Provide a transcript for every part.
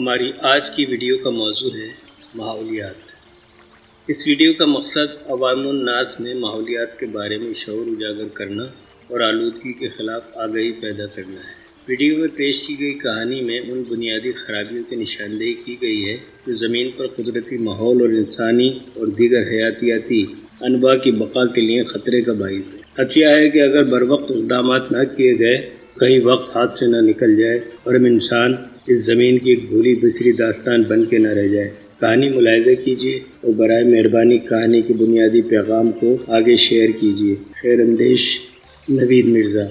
ہماری آج کی ویڈیو کا موضوع ہے ماحولیات۔ اس ویڈیو کا مقصد عوام الناس میں ماحولیات کے بارے میں شعور اجاگر کرنا اور آلودگی کے خلاف آگاہی پیدا کرنا ہے۔ ویڈیو میں پیش کی گئی کہانی میں ان بنیادی خرابیوں کی نشاندہی کی گئی ہے جو زمین پر قدرتی ماحول اور انسانی اور دیگر حیاتیاتی انواع کی بقا کے لیے خطرے کا باعث ہے۔ خدشہ ہے کہ اگر بروقت اقدامات نہ کیے گئے کہیں وقت ہاتھ سے نہ نکل جائے اور ہم انسان اس زمین کی ایک بھولی بسری داستان بن کے نہ رہ جائے۔ کہانی ملاحظہ کیجیے اور برائے مہربانی کہانی کے بنیادی پیغام کو آگے شیئر کیجیے۔ خیر اندیش، نوید مرزا۔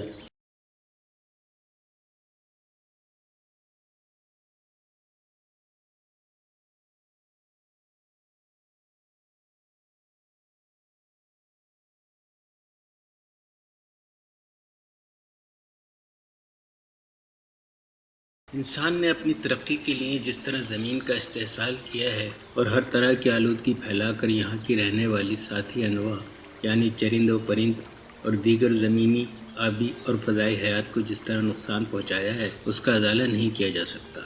انسان نے اپنی ترقی کے لیے جس طرح زمین کا استحصال کیا ہے اور ہر طرح کی آلودگی پھیلا کر یہاں کی رہنے والی ساتھی انواع یعنی چرند و پرند اور دیگر زمینی، آبی اور فضائی حیات کو جس طرح نقصان پہنچایا ہے اس کا ازالہ نہیں کیا جا سکتا،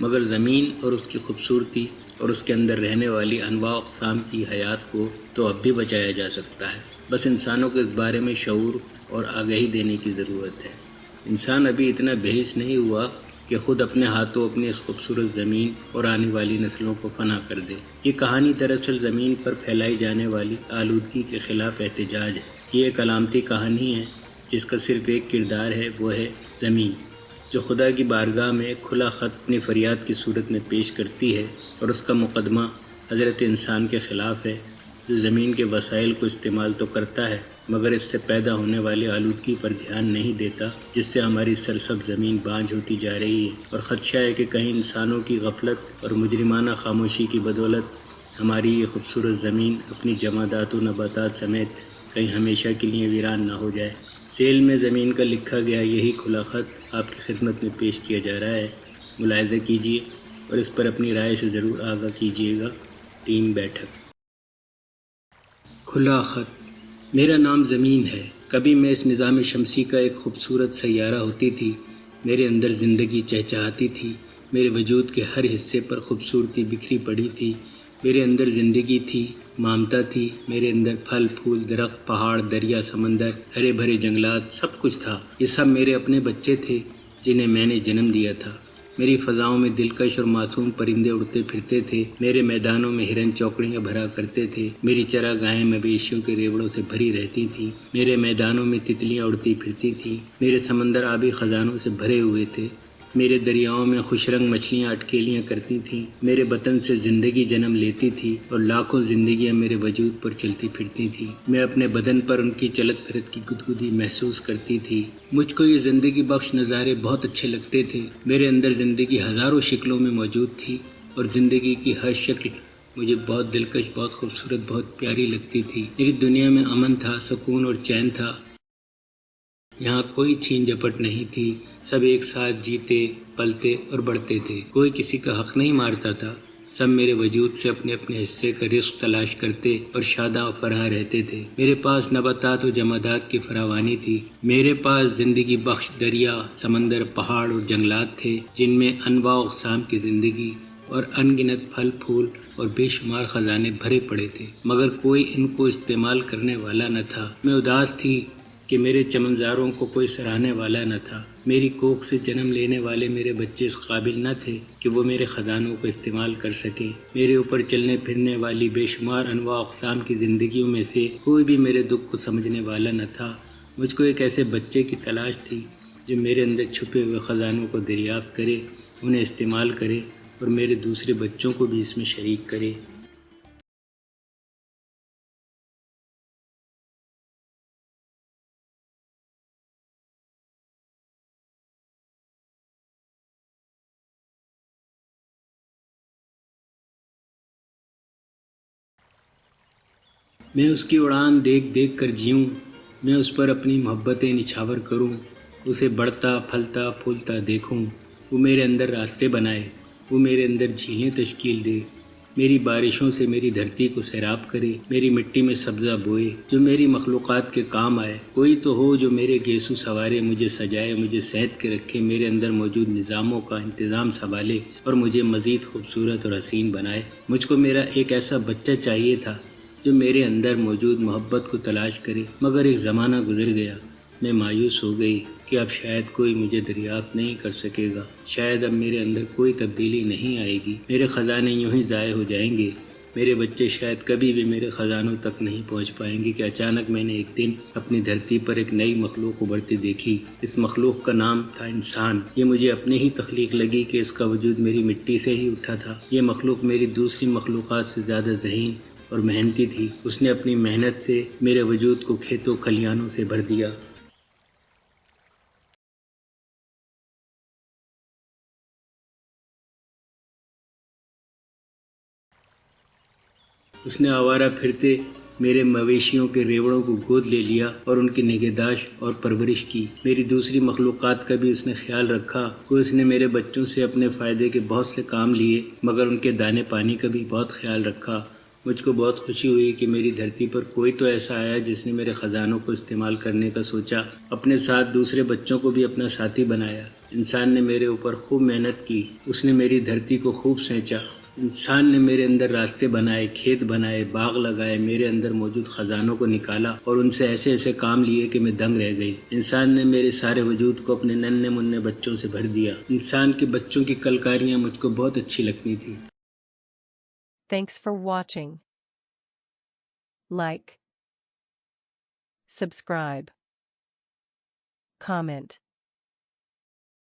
مگر زمین اور اس کی خوبصورتی اور اس کے اندر رہنے والی انواع اقسام کی حیات کو تو اب بھی بچایا جا سکتا ہے۔ بس انسانوں کو اس بارے میں شعور اور آگاہی دینے کی ضرورت ہے۔ انسان ابھی اتنا بے حس نہیں ہوا کہ خود اپنے ہاتھوں اپنی اس خوبصورت زمین اور آنے والی نسلوں کو فنا کر دے۔ یہ کہانی دراصل زمین پر پھیلائی جانے والی آلودگی کے خلاف احتجاج ہے۔ یہ ایک علامتی کہانی ہے جس کا صرف ایک کردار ہے، وہ ہے زمین، جو خدا کی بارگاہ میں کھلا خط اپنی فریاد کی صورت میں پیش کرتی ہے، اور اس کا مقدمہ حضرت انسان کے خلاف ہے جو زمین کے وسائل کو استعمال تو کرتا ہے مگر اس سے پیدا ہونے والی آلودگی پر دھیان نہیں دیتا، جس سے ہماری سرسبز زمین بانجھ ہوتی جا رہی ہے، اور خدشہ ہے کہ کہیں انسانوں کی غفلت اور مجرمانہ خاموشی کی بدولت ہماری یہ خوبصورت زمین اپنی جمادات و نباتات سمیت کہیں ہمیشہ کے لیے ویران نہ ہو جائے۔ سیل میں زمین کا لکھا گیا یہی کھلا خط آپ کی خدمت میں پیش کیا جا رہا ہے۔ ملاحظہ کیجیے اور اس پر اپنی رائے سے ضرور آگاہ کیجیے گا۔ ٹیم بیٹھک۔ کھلا خط۔ میرا نام زمین ہے۔ کبھی میں اس نظام شمسی کا ایک خوبصورت سیارہ ہوتی تھی۔ میرے اندر زندگی چہچہاتی تھی۔ میرے وجود کے ہر حصے پر خوبصورتی بکھری پڑی تھی۔ میرے اندر زندگی تھی، مامتا تھی۔ میرے اندر پھل پھول، درخت، پہاڑ، دریا، سمندر، ہرے بھرے جنگلات، سب کچھ تھا۔ یہ سب میرے اپنے بچے تھے جنہیں میں نے جنم دیا تھا۔ میری فضاؤں میں دلکش اور معصوم پرندے اڑتے پھرتے تھے۔ میرے میدانوں میں ہرن چوکڑیاں بھرا کرتے تھے۔ میری چراگاہیں مویشیوں کے ریوڑوں سے بھری رہتی تھیں۔ میرے میدانوں میں تتلیاں اڑتی پھرتی تھیں۔ میرے سمندر آبی خزانوں سے بھرے ہوئے تھے۔ میرے دریاؤں میں خوش رنگ مچھلیاں اٹکیلیاں کرتی تھیں۔ میرے بطن سے زندگی جنم لیتی تھی اور لاکھوں زندگیاں میرے وجود پر چلتی پھرتی تھیں۔ میں اپنے بدن پر ان کی چلت پھرت کی گدگدی محسوس کرتی تھی۔ مجھ کو یہ زندگی بخش نظارے بہت اچھے لگتے تھے۔ میرے اندر زندگی ہزاروں شکلوں میں موجود تھی اور زندگی کی ہر شکل مجھے بہت دلکش، بہت خوبصورت، بہت پیاری لگتی تھی۔ میری دنیا میں امن تھا، سکون اور چین تھا۔ یہاں کوئی چھین جھپٹ نہیں تھی۔ سب ایک ساتھ جیتے، پلتے اور بڑھتے تھے۔ کوئی کسی کا حق نہیں مارتا تھا۔ سب میرے وجود سے اپنے اپنے حصے کا رزق تلاش کرتے اور شاداں و فرحاں رہتے تھے۔ میرے پاس نباتات و جمادات کی فراوانی تھی۔ میرے پاس زندگی بخش دریا، سمندر، پہاڑ اور جنگلات تھے جن میں انواع و اقسام کی زندگی اور ان گنت پھل پھول اور بے شمار خزانے بھرے پڑے تھے، مگر کوئی ان کو استعمال کرنے والا نہ تھا۔ میں اداس تھی کہ میرے چمنزاروں کو کوئی سراہنے والا نہ تھا۔ میری کوکھ سے جنم لینے والے میرے بچے اس قابل نہ تھے کہ وہ میرے خزانوں کو استعمال کر سکیں۔ میرے اوپر چلنے پھرنے والی بے شمار انواع اقسام کی زندگیوں میں سے کوئی بھی میرے دکھ کو سمجھنے والا نہ تھا۔ مجھ کو ایک ایسے بچے کی تلاش تھی جو میرے اندر چھپے ہوئے خزانوں کو دریافت کرے، انہیں استعمال کرے اور میرے دوسرے بچوں کو بھی اس میں شریک کرے۔ میں اس کی اڑان دیکھ دیکھ کر جیوں، میں اس پر اپنی محبتیں نچھاور کروں، اسے بڑھتا پھلتا پھولتا دیکھوں۔ وہ میرے اندر راستے بنائے، وہ میرے اندر جھیلیں تشکیل دے، میری بارشوں سے میری دھرتی کو سیراب کرے، میری مٹی میں سبزہ بوئے جو میری مخلوقات کے کام آئے۔ کوئی تو ہو جو میرے گیسو سوارے، مجھے سجائے، مجھے سید کے رکھے، میرے اندر موجود نظاموں کا انتظام سنبھالے اور مجھے مزید خوبصورت اور حسین بنائے۔ مجھ کو میرا ایک ایسا بچہ چاہیے تھا جو میرے اندر موجود محبت کو تلاش کرے، مگر ایک زمانہ گزر گیا۔ میں مایوس ہو گئی کہ اب شاید کوئی مجھے دریافت نہیں کر سکے گا، شاید اب میرے اندر کوئی تبدیلی نہیں آئے گی، میرے خزانے یوں ہی ضائع ہو جائیں گے، میرے بچے شاید کبھی بھی میرے خزانوں تک نہیں پہنچ پائیں گے۔ کہ اچانک میں نے ایک دن اپنی دھرتی پر ایک نئی مخلوق ابھرتی دیکھی۔ اس مخلوق کا نام تھا انسان۔ یہ مجھے اپنے ہی تخلیق لگی کہ اس کا وجود میری مٹی سے ہی اٹھا تھا۔ یہ مخلوق میری دوسری مخلوقات سے زیادہ ذہین اور محنتی تھی۔ اس نے اپنی محنت سے میرے وجود کو کھیتوں کھلیانوں سے بھر دیا۔ اس نے آوارہ پھرتے میرے مویشیوں کے ریوڑوں کو گود لے لیا اور ان کی نگہداشت اور پرورش کی۔ میری دوسری مخلوقات کا بھی اس نے خیال رکھا۔ اس نے میرے بچوں سے اپنے فائدے کے بہت سے کام لیے، مگر ان کے دانے پانی کا بھی بہت خیال رکھا۔ مجھ کو بہت خوشی ہوئی کہ میری دھرتی پر کوئی تو ایسا آیا جس نے میرے خزانوں کو استعمال کرنے کا سوچا، اپنے ساتھ دوسرے بچوں کو بھی اپنا ساتھی بنایا۔ انسان نے میرے اوپر خوب محنت کی، اس نے میری دھرتی کو خوب سینچا۔ انسان نے میرے اندر راستے بنائے، کھیت بنائے، باغ لگائے، میرے اندر موجود خزانوں کو نکالا اور ان سے ایسے ایسے کام لیے کہ میں دنگ رہ گئی۔ انسان نے میرے سارے وجود کو اپنے ننھے منھے بچوں سے بھر دیا۔ انسان کے بچوں کی کلکاریاں مجھ کو بہت اچھی لگتی تھی۔ Thanks for watching. Like, subscribe, comment.